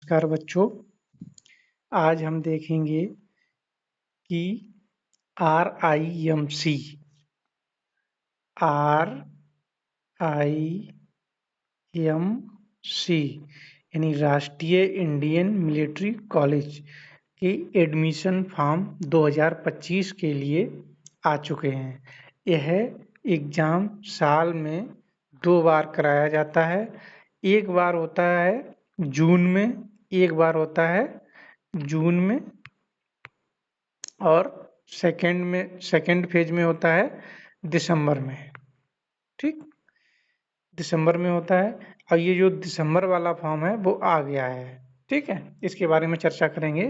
नमस्कार बच्चों, आज हम देखेंगे कि RIMC यानी राष्ट्रीय इंडियन मिलिट्री कॉलेज के एडमिशन फॉर्म 2025 के लिए आ चुके हैं। यह एग्ज़ाम साल में 2 बार कराया जाता है। एक बार होता है जून में, एक बार होता है जून में और सेकंड फेज में होता है दिसंबर में। ठीक, दिसंबर में होता है और ये जो दिसंबर वाला फॉर्म है वो आ गया है। ठीक है, इसके बारे में चर्चा करेंगे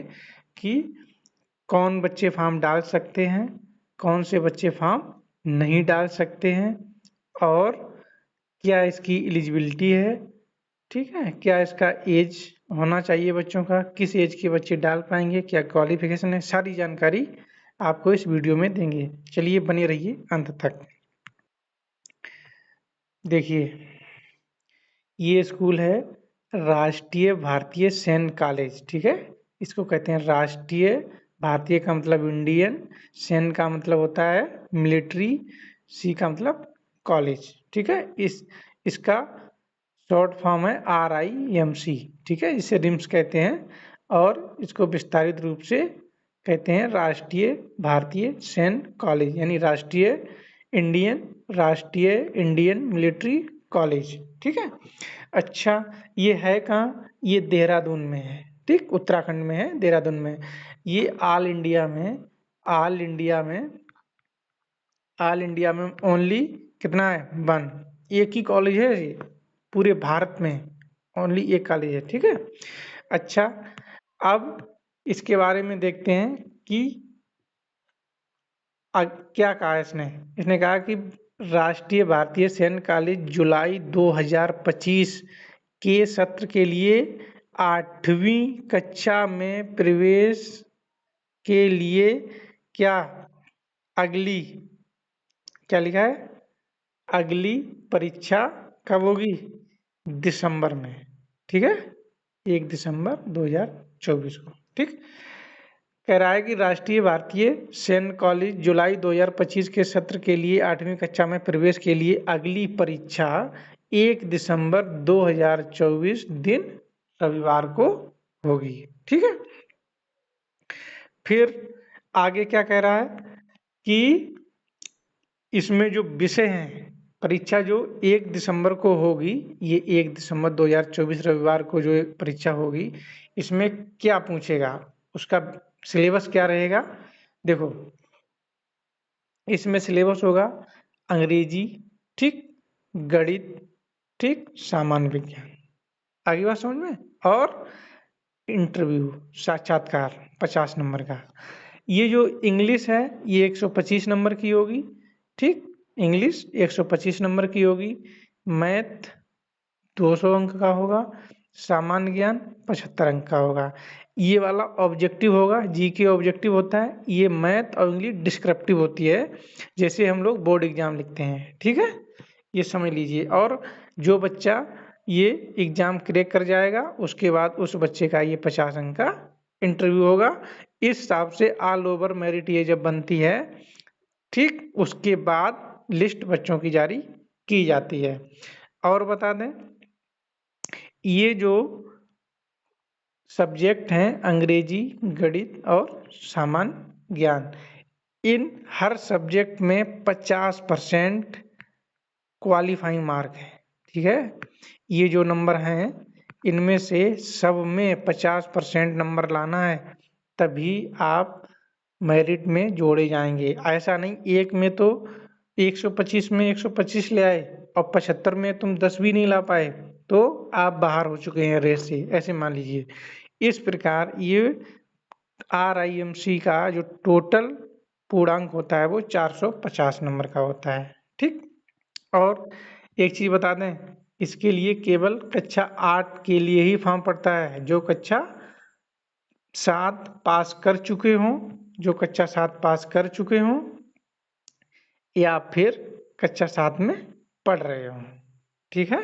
कि कौन बच्चे फॉर्म डाल सकते हैं, कौन से बच्चे फॉर्म नहीं डाल सकते हैं और क्या इसकी एलिजिबिलिटी है। ठीक है, क्या इसका एज होना चाहिए बच्चों का, किस एज के बच्चे डाल पाएंगे, क्या क्वालिफिकेशन है, सारी जानकारी आपको इस वीडियो में देंगे। चलिए बने रहिए अंत तक। देखिए, ये स्कूल है राष्ट्रीय भारतीय सैन्य कॉलेज। ठीक है, इसको कहते हैं राष्ट्रीय, भारतीय का मतलब इंडियन, सैन्य का मतलब होता है मिलिट्री, सी का मतलब कॉलेज। ठीक है, इसका शॉर्ट फॉर्म है RIMC। ठीक है, इसे रिम्स कहते हैं और इसको विस्तारित रूप से कहते हैं राष्ट्रीय भारतीय सैन्य कॉलेज यानी राष्ट्रीय इंडियन मिलिट्री कॉलेज। ठीक है, अच्छा ये है कहाँ? ये देहरादून में है। ठीक, उत्तराखंड में है, देहरादून में। ये ऑल इंडिया में ओनली कितना है? 1। एक ही कॉलेज है ये पूरे भारत में, ओनली एक कॉलेज है। ठीक है, अच्छा अब इसके बारे में देखते हैं कि क्या कहा इसने कहा कि राष्ट्रीय भारतीय सैन्य कॉलेज जुलाई 2025 के सत्र के लिए 8वीं कक्षा में प्रवेश के लिए क्या लिखा है? अगली परीक्षा कब होगी? दिसंबर में। ठीक है, 1 दिसंबर 2024 को। ठीक, कह रहा है कि राष्ट्रीय भारतीय सैन्य कॉलेज जुलाई 2025 के सत्र के लिए 8वीं कक्षा में प्रवेश के लिए अगली परीक्षा 1 दिसंबर 2024 दिन रविवार को होगी। ठीक है, फिर आगे क्या कह रहा है कि इसमें जो विषय हैं, परीक्षा जो 1 दिसंबर को होगी, ये 1 दिसंबर 2024 रविवार को जो परीक्षा होगी, इसमें क्या पूछेगा, उसका सिलेबस क्या रहेगा? देखो, इसमें सिलेबस होगा अंग्रेजी, ठीक, गणित, ठीक, सामान्य विज्ञान। आगे बात समझ में? और इंटरव्यू, साक्षात्कार 50 नंबर का। ये जो इंग्लिश है ये 125 नंबर की होगी। ठीक, इंग्लिश 125 नंबर की होगी। मैथ 200 अंक का होगा। सामान्य ज्ञान 75 अंक का होगा। ये वाला ऑब्जेक्टिव होगा, जीके ऑब्जेक्टिव होता है। ये मैथ और इंग्लिश डिस्क्रिप्टिव होती है, जैसे हम लोग बोर्ड एग्जाम लिखते हैं। ठीक है, ये समझ लीजिए। और जो बच्चा ये एग्जाम क्रैक कर जाएगा उसके बाद उस बच्चे का ये 50 अंक का इंटरव्यू होगा। इस हिसाब से ऑल ओवर मेरिट ये जब बनती है, ठीक, उसके बाद लिस्ट बच्चों की जारी की जाती है। और बता दें, ये जो सब्जेक्ट हैं अंग्रेजी, गणित और सामान्य ज्ञान, इन हर सब्जेक्ट में 50% क्वालिफाइंग मार्क है। ठीक है, ये जो नंबर हैं इनमें से सब में 50% नंबर लाना है, तभी आप मेरिट में जोड़े जाएंगे। ऐसा नहीं एक में तो 125 में 125 ले आए और 75 में तुम 10 भी नहीं ला पाए तो आप बाहर हो चुके हैं रेस से, ऐसे मान लीजिए। इस प्रकार ये RIMC का जो टोटल पूर्णांक होता है वो 450 नंबर का होता है। ठीक, और एक चीज बता दें, इसके लिए केवल कक्षा 8 के लिए ही फॉर्म पड़ता है। जो कक्षा 7 पास कर चुके हों, या फिर कक्षा 7 में पढ़ रहे हों। ठीक है,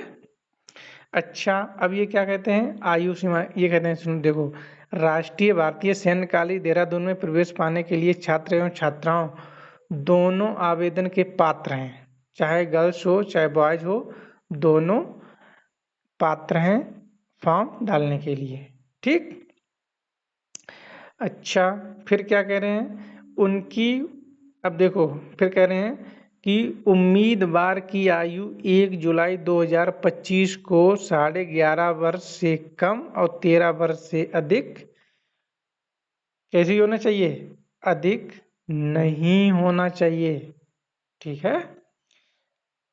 अच्छा, अब ये क्या कहते हैं, आयु सीमा, ये कहते हैं, सुनो देखो, राष्ट्रीय भारतीय सैन्य कालेज देहरादून में प्रवेश पाने के लिए छात्र एवं छात्राओं दोनों आवेदन के पात्र हैं, चाहे गर्ल्स हो चाहे बॉयज हो, दोनों पात्र हैं फॉर्म डालने के लिए। ठीक। अच्छा, फिर क्या कह रहे हैं, उनकी, अब देखो, फिर कह रहे हैं कि उम्मीदवार की आयु 1 जुलाई 2025 को 11.5 वर्ष से कम और 13 वर्ष से अधिक कैसी होना चाहिए, अधिक नहीं होना चाहिए। ठीक है,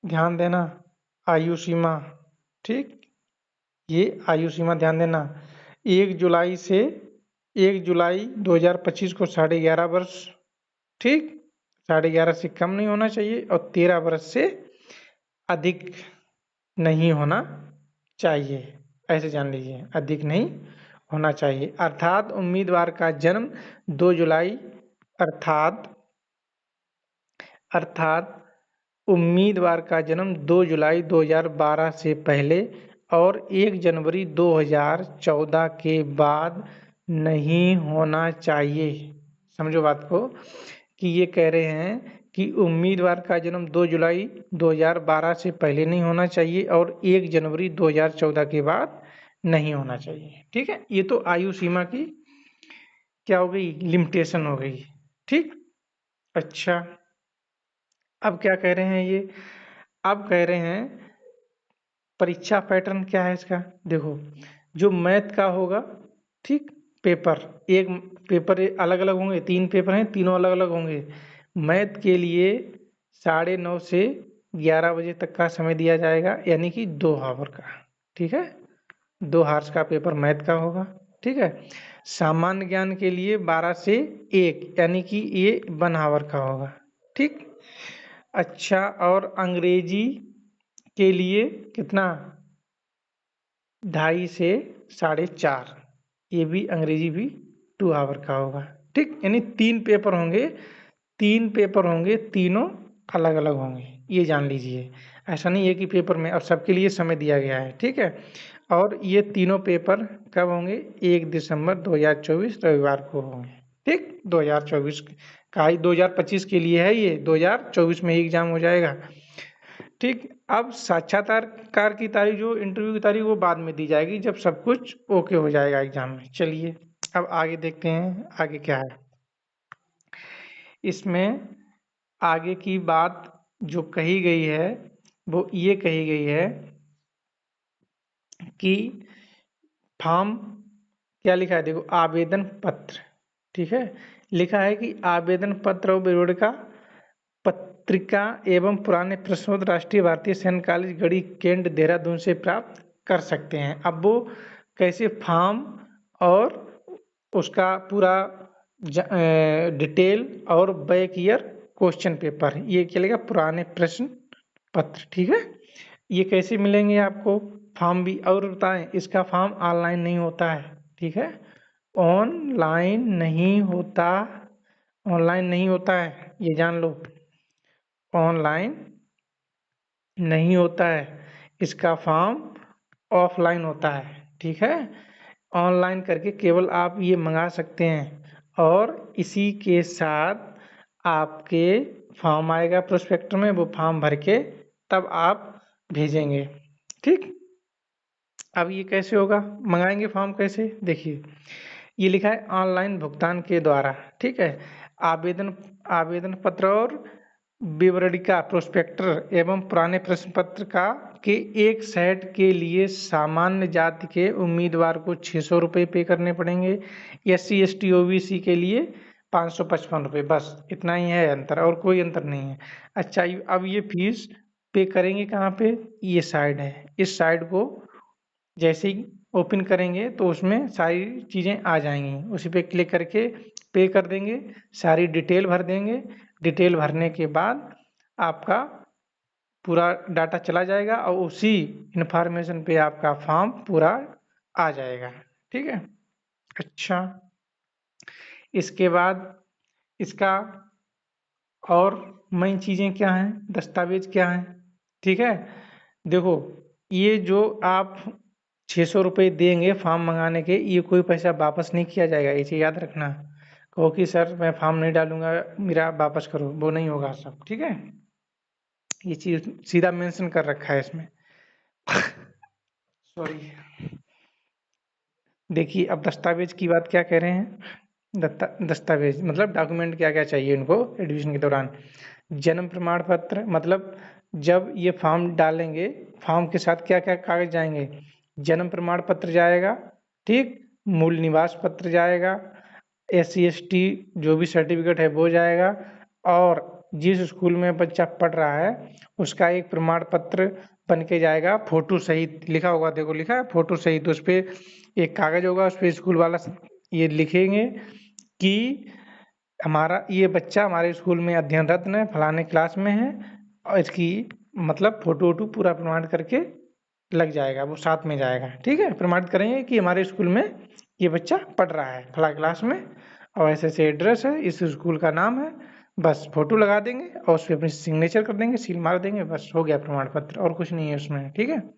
ध्यान देना, आयु सीमा। ठीक, ये आयु सीमा ध्यान देना, 1 जुलाई 2025 को 11.5 वर्ष, ठीक, 11.5 से कम नहीं होना चाहिए और 13 वर्ष से अधिक नहीं होना चाहिए। ऐसे जान लीजिए, अधिक नहीं होना चाहिए। अर्थात उम्मीदवार का जन्म 2 जुलाई अर्थात अर्थात उम्मीदवार का जन्म 2 जुलाई 2012 से पहले और 1 जनवरी 2014 के बाद नहीं होना चाहिए। समझो बात को, कि ये कह रहे हैं कि उम्मीदवार का जन्म 2 जुलाई 2012 से पहले नहीं होना चाहिए और 1 जनवरी 2014 के बाद नहीं होना चाहिए। ठीक है, ये तो आयु सीमा की क्या हो गई, लिमिटेशन हो गई। ठीक। अच्छा, अब क्या कह रहे हैं ये, अब कह रहे हैं परीक्षा पैटर्न क्या है इसका। देखो, जो मैथ का होगा, ठीक, पेपर, एक पेपर अलग अलग होंगे, 3 पेपर हैं, तीनों अलग अलग होंगे। मैथ के लिए 9:30 से 11 बजे तक का समय दिया जाएगा, यानी कि 2 आवर का। ठीक है, 2 आवर्स का पेपर मैथ का होगा। ठीक है, सामान्य ज्ञान के लिए 12 से 1, यानी कि ये 1 आवर का होगा। ठीक। अच्छा, और अंग्रेजी के लिए कितना, 2:30 से 4:30, ये भी अंग्रेजी भी 2 आवर का होगा। ठीक, यानी 3 पेपर होंगे, 3 पेपर होंगे, तीनों अलग अलग होंगे, ये जान लीजिए। ऐसा नहीं है कि पेपर में, अब सबके लिए समय दिया गया है। ठीक है, और ये तीनों पेपर कब होंगे, 1 दिसंबर 2024 रविवार को होंगे। ठीक, 2024 का ही, 2025 के लिए है ये, 2024 में ही एग्जाम हो जाएगा। ठीक, अब साक्षात्कार की तारीख, जो इंटरव्यू की तारीख, वो बाद में दी जाएगी जब सब कुछ ओके हो जाएगा एग्जाम में। चलिए, अब आगे देखते हैं आगे क्या है इसमें। आगे की बात जो कही गई है वो ये कही गई है कि फॉर्म, क्या लिखा है, देखो, आवेदन पत्र। ठीक है, लिखा है कि आवेदन पत्र और विवरणिका पत्रिका एवं पुराने प्रश्नोत्तर राष्ट्रीय भारतीय सैन्य कॉलेज गढ़ी कैंट देहरादून से प्राप्त कर सकते हैं। अब वो कैसे फॉर्म और उसका पूरा डिटेल और बैक ईयर क्वेश्चन पेपर, ये क्या लगेगा, पुराने प्रश्न पत्र। ठीक है, ये कैसे मिलेंगे आपको, फॉर्म भी, और बताएं, इसका फॉर्म ऑनलाइन नहीं होता है। ठीक है, ऑनलाइन नहीं होता, ऑनलाइन नहीं होता है, ये जान लो, ऑनलाइन नहीं होता है, इसका फॉर्म ऑफलाइन होता है। ठीक है, ऑनलाइन करके केवल आप ये मंगा सकते हैं और इसी के साथ आपके फॉर्म आएगा प्रोस्पेक्टर में, वो फॉर्म भर के तब आप भेजेंगे। ठीक, अब ये कैसे होगा, मंगाएंगे फॉर्म कैसे, देखिए, ये लिखा है ऑनलाइन भुगतान के द्वारा। ठीक है, आवेदन आवेदन पत्र और विवरणिका प्रोस्पेक्टर एवं पुराने प्रश्न पत्र का के एक सेट के लिए सामान्य जाति के उम्मीदवार को 600 रुपये पे करने पड़ेंगे। SC ST OBC के लिए 555 रुपये, बस इतना ही है अंतर, और कोई अंतर नहीं है। अच्छा, अब ये फीस पे करेंगे कहाँ पे, ये साइड है, इस साइड को जैसे ही ओपन करेंगे तो उसमें सारी चीज़ें आ जाएंगी, उसी पे क्लिक करके पे कर देंगे, सारी डिटेल भर देंगे। डिटेल भरने के बाद आपका पूरा डाटा चला जाएगा और उसी इंफॉर्मेशन पे आपका फॉर्म पूरा आ जाएगा। ठीक है, अच्छा, इसके बाद इसका और मेन चीज़ें क्या हैं, दस्तावेज क्या हैं। ठीक है, देखो, ये जो आप 600 रुपये देंगे फॉर्म मंगाने के, ये कोई पैसा वापस नहीं किया जाएगा, ये चीज़ याद रखना। कहो कि सर मैं फॉर्म नहीं डालूंगा, मेरा वापस करो, वो नहीं होगा सब, ठीक है। ये चीज़ सीधा मेंशन कर रखा है इसमें। सॉरी। देखिए अब दस्तावेज की बात क्या कह रहे हैं। दस्तावेज मतलब डॉक्यूमेंट क्या क्या चाहिए उनको एडमिशन के दौरान। जन्म प्रमाण पत्र, मतलब जब ये फॉर्म डालेंगे, फॉर्म के साथ क्या क्या कागज जाएंगे। जन्म प्रमाण पत्र जाएगा, ठीक। मूल निवास पत्र जाएगा, SC ST जो भी सर्टिफिकेट है वो जाएगा, और जिस स्कूल में बच्चा पढ़ रहा है उसका एक प्रमाण पत्र बन के जाएगा, फोटो सहित। लिखा होगा, देखो लिखा है फोटो सहित, उस पर एक कागज होगा, उस पर स्कूल वाला ये लिखेंगे कि हमारा ये बच्चा हमारे स्कूल में अध्ययनरत है, फलाने क्लास में है, और इसकी मतलब फोटो वोटो पूरा प्रमाणित करके लग जाएगा, वो साथ में जाएगा, ठीक है। प्रमाणित करेंगे कि हमारे स्कूल में ये बच्चा पढ़ रहा है फला क्लास में, और ऐसे ऐसे एड्रेस है, इस स्कूल का नाम है। बस फोटो लगा देंगे और उस पर अपनी सिग्नेचर कर देंगे, सील मार देंगे, बस हो गया प्रमाण पत्र, और कुछ नहीं है उसमें, ठीक है।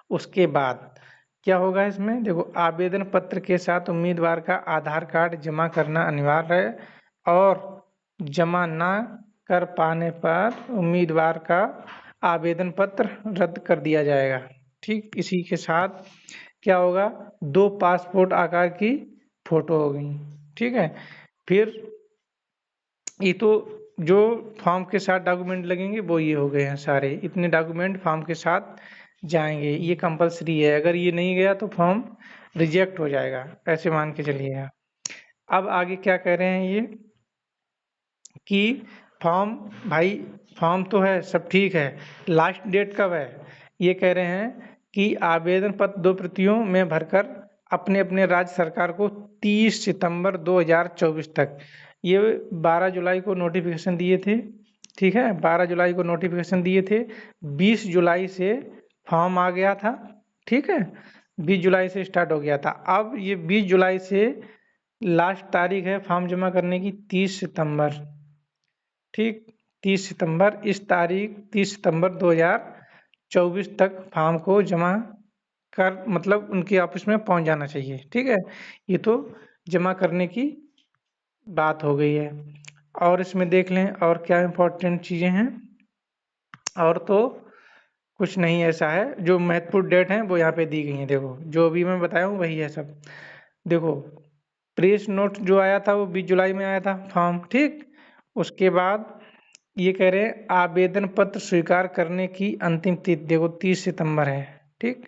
उसके बाद क्या होगा इसमें, देखो आवेदन पत्र के साथ उम्मीदवार का आधार कार्ड जमा करना अनिवार्य है, और जमा ना कर पाने पर उम्मीदवार का आवेदन पत्र रद्द कर दिया जाएगा, ठीक। इसी के साथ क्या होगा, 2 पासपोर्ट आकार की फोटो होगी, ठीक है। फिर ये तो जो फॉर्म के साथ डॉक्यूमेंट लगेंगे वो ये हो गए हैं सारे, इतने डॉक्यूमेंट फॉर्म के साथ जाएंगे, ये कंपलसरी है। अगर ये नहीं गया तो फॉर्म रिजेक्ट हो जाएगा, ऐसे मान के चलिएगा। अब आगे क्या कह रहे हैं ये कि फॉर्म, भाई फॉर्म तो है सब ठीक है, लास्ट डेट कब है। ये कह रहे हैं कि आवेदन पत्र 2 प्रतियों में भरकर अपने अपने राज्य सरकार को 30 सितंबर 2024 तक, ये 12 जुलाई को नोटिफिकेशन दिए थे, ठीक है। 12 जुलाई को नोटिफिकेशन दिए थे, 20 जुलाई से फॉर्म आ गया था, ठीक है। 20 जुलाई से स्टार्ट हो गया था। अब ये 20 जुलाई से लास्ट तारीख है फॉर्म जमा करने की 30 सितंबर, ठीक। 30 सितंबर, इस तारीख 30 सितंबर 2024 तक फॉर्म को जमा कर, मतलब उनके ऑफिस में पहुंच जाना चाहिए, ठीक है। ये तो जमा करने की बात हो गई है। और इसमें देख लें और क्या इम्पोर्टेंट चीज़ें हैं, और तो कुछ नहीं ऐसा है। जो महत्वपूर्ण डेट हैं वो यहाँ पे दी गई हैं, देखो जो भी मैं बताया हूँ वही है सब। देखो प्रेस नोट जो आया था वो 20 जुलाई में आया था फॉर्म, ठीक। उसके बाद ये कह रहे हैं आवेदन पत्र स्वीकार करने की अंतिम तिथि, देखो 30 सितंबर है, ठीक।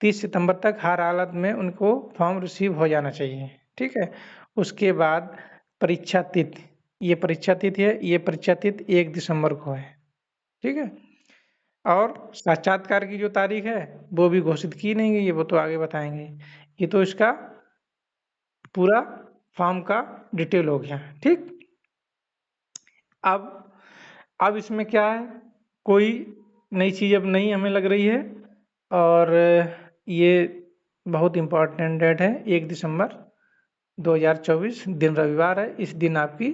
30 सितंबर तक हर हालत में उनको फॉर्म रिसीव हो जाना चाहिए, ठीक है। उसके बाद परीक्षा तिथि, ये परीक्षा तिथि है, ये परीक्षा तिथि 1 दिसंबर को है, ठीक है। और साक्षात्कार की जो तारीख है वो भी घोषित की नहीं गई है, वो तो आगे बताएंगे। ये तो इसका पूरा फॉर्म का डिटेल हो गया, ठीक। अब अब इसमें क्या है, कोई नई चीज़ अब नहीं हमें लग रही है, और ये बहुत इम्पोर्टेंट डेट है, 1 दिसंबर 2024, दिन रविवार है, इस दिन आपकी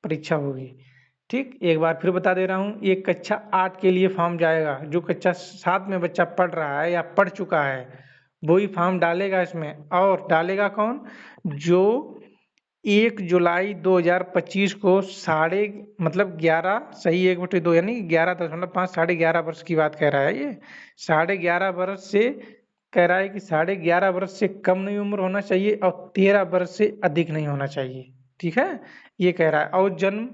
परीक्षा होगी, ठीक। एक बार फिर बता दे रहा हूँ, ये कक्षा 8 के लिए फॉर्म जाएगा, जो कक्षा 7 में बच्चा पढ़ रहा है या पढ़ चुका है वही फॉर्म डालेगा इसमें। और डालेगा कौन, जो 1 जुलाई 2025 को साढ़े मतलब 11 सही 1/2 यानी 11.5 11.5 वर्ष की बात कह रहा है ये। 11.5 वर्ष से कह रहा है कि 11.5 वर्ष से कम नहीं उम्र होना चाहिए, और 13 वर्ष से अधिक नहीं होना चाहिए, ठीक है। ये कह रहा है। और जन्म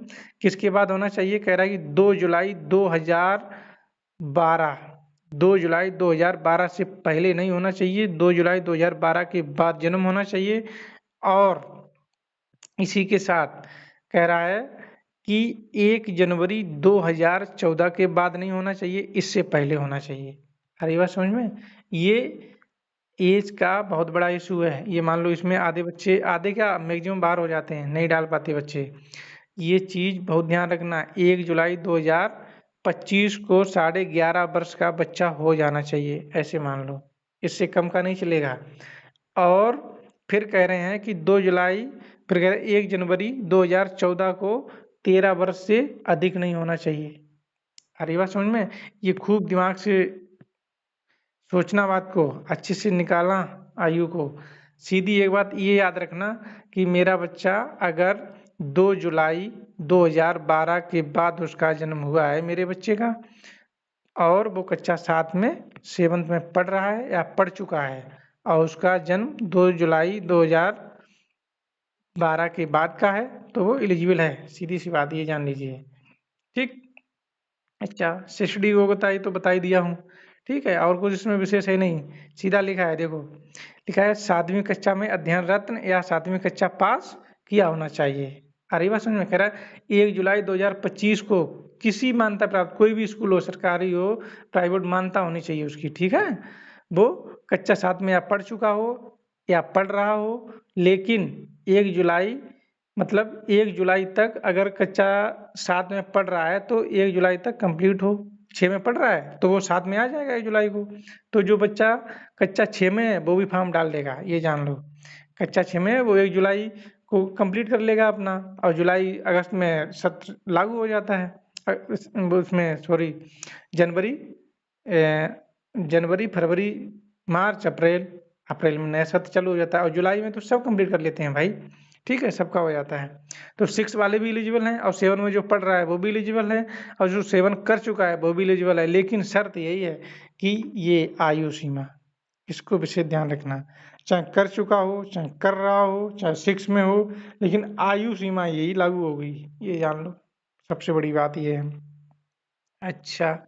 किसके बाद होना चाहिए, कह रहा है कि 2 जुलाई 2012, 2 जुलाई 2012 से पहले नहीं होना चाहिए, 2 जुलाई 2012 के बाद जन्म होना चाहिए। और इसी के साथ कह रहा है कि 1 जनवरी 2014 के बाद नहीं होना चाहिए, इससे पहले होना चाहिए। अरे बात समझ में, ये एज का बहुत बड़ा इशू है। ये मान लो इसमें आधे बच्चे, आधे क्या मैक्सिमम बाहर हो जाते हैं, नहीं डाल पाते बच्चे। ये चीज़ बहुत ध्यान रखना, 1 जुलाई 2025 को 11.5 वर्ष का बच्चा हो जाना चाहिए, ऐसे मान लो, इससे कम का नहीं चलेगा। और फिर कह रहे हैं कि 2 जुलाई, फिर कह रहे हैं 1 जनवरी 2014 को 13 वर्ष से अधिक नहीं होना चाहिए। अरे बात समझ में, ये खूब दिमाग से सोचना बात को, अच्छे से निकालना आयु को। सीधी एक बात ये याद रखना कि मेरा बच्चा अगर 2 जुलाई 2012 के बाद उसका जन्म हुआ है मेरे बच्चे का, और वो कक्षा 7 में 7th में पढ़ रहा है या पढ़ चुका है, और उसका जन्म 2 जुलाई 2012 के बाद का है, तो वो एलिजिबल है। सीधी सी बात ये जान लीजिए। ठीक। अच्छा, शिक्षडी योग्यता ही तो बता ही दिया हूँ। ठीक है, और कुछ इसमें विशेष है नहीं, सीधा लिखा है देखो। लिखा है 7वीं कक्षा में अध्ययन रत्न या 7वीं कक्षा पास किया होना चाहिए। अरे बात समझ में, कह रहा है 1 जुलाई 2025 को किसी मान्यता प्राप्त, कोई भी स्कूल हो, सरकारी हो प्राइवेट, मान्यता होनी चाहिए उसकी। ठीक है, वो कक्षा 7 में या पढ़ चुका हो या पढ़ रहा हो, लेकिन 1 जुलाई मतलब 1 जुलाई तक अगर कक्षा 7 में पढ़ रहा है तो 1 जुलाई तक कंप्लीट हो। 6 में पढ़ रहा है तो वो 7 में आ जाएगा 1 जुलाई को। तो जो बच्चा कक्षा 6 में है वो भी फॉर्म डाल देगा, ये जान लो। कक्षा 6 में है वो 1 जुलाई को कंप्लीट कर लेगा अपना, और जुलाई अगस्त में सत्र लागू हो जाता है। उसमें सॉरी, जनवरी जनवरी फरवरी मार्च अप्रैल, अप्रैल में नया सत्र चालू हो जाता है, और जुलाई में तो सब कंप्लीट कर लेते हैं भाई। ठीक है, सबका हो जाता है। तो 6 वाले भी एलिजिबल हैं, और 7 में जो पढ़ रहा है वो भी एलिजिबल है, और जो 7 कर चुका है वो भी एलिजिबल है। लेकिन शर्त यही है कि ये आयु सीमा, इसको विशेष ध्यान रखना। चाहे कर चुका हो, चाहे कर रहा हो, चाहे 6 में हो, लेकिन आयु सीमा यही लागू होगी, ये जान लो। सबसे बड़ी बात ये है। अच्छा,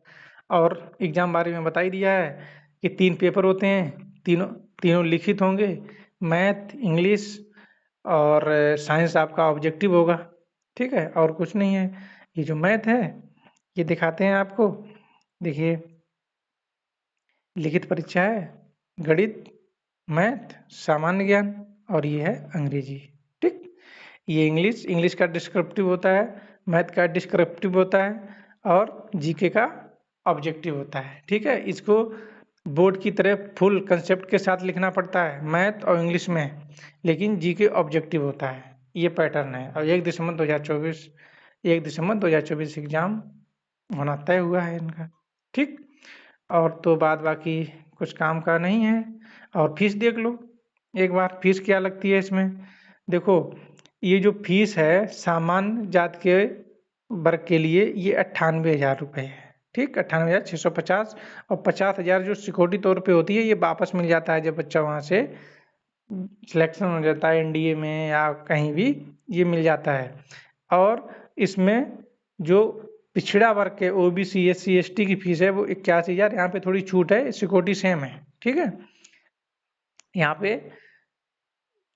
और एग्जाम बारे में बता ही दिया है कि 3 पेपर होते हैं, तीनों तीनों लिखित होंगे। मैथ, इंग्लिश और साइंस आपका ऑब्जेक्टिव होगा। ठीक है, और कुछ नहीं है। ये जो मैथ है ये दिखाते हैं आपको, देखिए लिखित परीक्षा है, गणित, मैथ, सामान्य ज्ञान, और ये है अंग्रेजी। ठीक, ये इंग्लिश का डिस्क्रिप्टिव होता है, मैथ का डिस्क्रिप्टिव होता है, और जीके का ऑब्जेक्टिव होता है। ठीक है, इसको बोर्ड की तरह फुल कंसेप्ट के साथ लिखना पड़ता है मैथ और इंग्लिश में, लेकिन जीके ऑब्जेक्टिव होता है। ये पैटर्न है, और 1 दिसंबर 2024 एग्जाम होना तय हुआ है इनका। ठीक, और तो बात बाकी कुछ काम का नहीं है। और फीस देख लो एक बार, फीस क्या लगती है इसमें। देखो, ये जो फीस है सामान्य जात के वर्ग के लिए ये 98,000 रुपये है। ठीक, 98,650, और 50,000 जो सिक्योरिटी तौर पे होती है ये वापस मिल जाता है जब बच्चा वहाँ से सिलेक्शन हो जाता है एनडीए में या कहीं भी, ये मिल जाता है। और इसमें जो पिछड़ा वर्ग के ओबीसी एससी एसटी की फीस है वो 81,000, यहाँ पे थोड़ी छूट है, सिक्योरिटी सेम है। ठीक है, यहाँ पे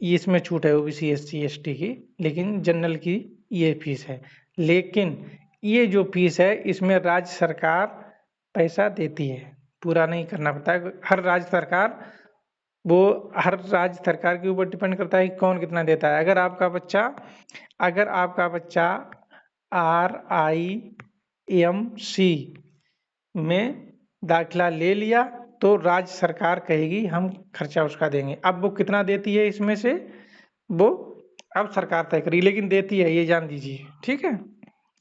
इसमें छूट है ओबीसी एससी एसटी की, लेकिन जनरल की ये फीस है। लेकिन ये जो फीस है इसमें राज्य सरकार पैसा देती है, पूरा नहीं करना पड़ता है। हर राज्य सरकार के ऊपर डिपेंड करता है कि कौन कितना देता है। अगर आपका बच्चा RIMC में दाखिला ले लिया तो राज्य सरकार कहेगी हम खर्चा उसका देंगे। अब वो कितना देती है इसमें से वो अब सरकार तय करेगी, लेकिन देती है, ये जान दीजिए। ठीक है,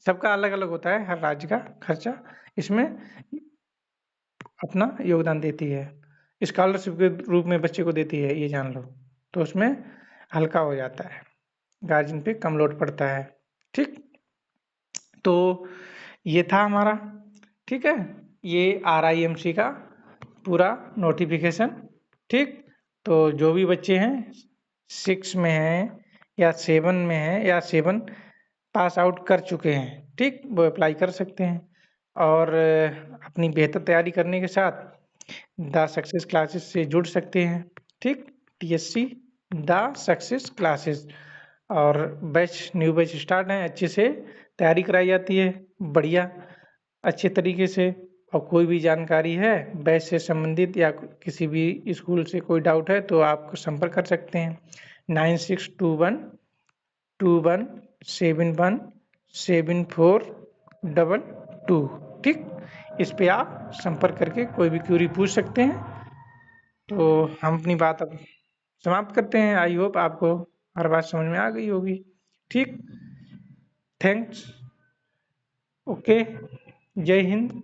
सबका अलग अलग होता है, हर राज्य का खर्चा इसमें अपना योगदान देती है। स्कॉलरशिप के रूप में बच्चे को देती है, ये जान लो। तो उसमें हल्का हो जाता है, गार्जियन पे कम लोड पड़ता है। ठीक, तो ये था हमारा। ठीक है, ये RIMC का पूरा नोटिफिकेशन। ठीक, तो जो भी बच्चे हैं 6 में हैं या 7 में हैं या 7 पास आउट कर चुके हैं, ठीक, वो अप्लाई कर सकते हैं, और अपनी बेहतर तैयारी करने के साथ द सक्सेस क्लासेस से जुड़ सकते हैं। ठीक, TSC द सक्सेस क्लासेस, और न्यू बैच स्टार्ट है, अच्छे से तैयारी कराई जाती है, बढ़िया अच्छे तरीके से। और कोई भी जानकारी है बैच से संबंधित या किसी भी स्कूल से कोई डाउट है तो आप संपर्क कर सकते हैं 9621217422। ठीक, इस पे आप संपर्क करके कोई भी क्यूरी पूछ सकते हैं। तो हम अपनी बात अब समाप्त करते हैं। आई होप आपको हर बात समझ में आ गई होगी। ठीक, थैंक्स, ओके, जय हिंद।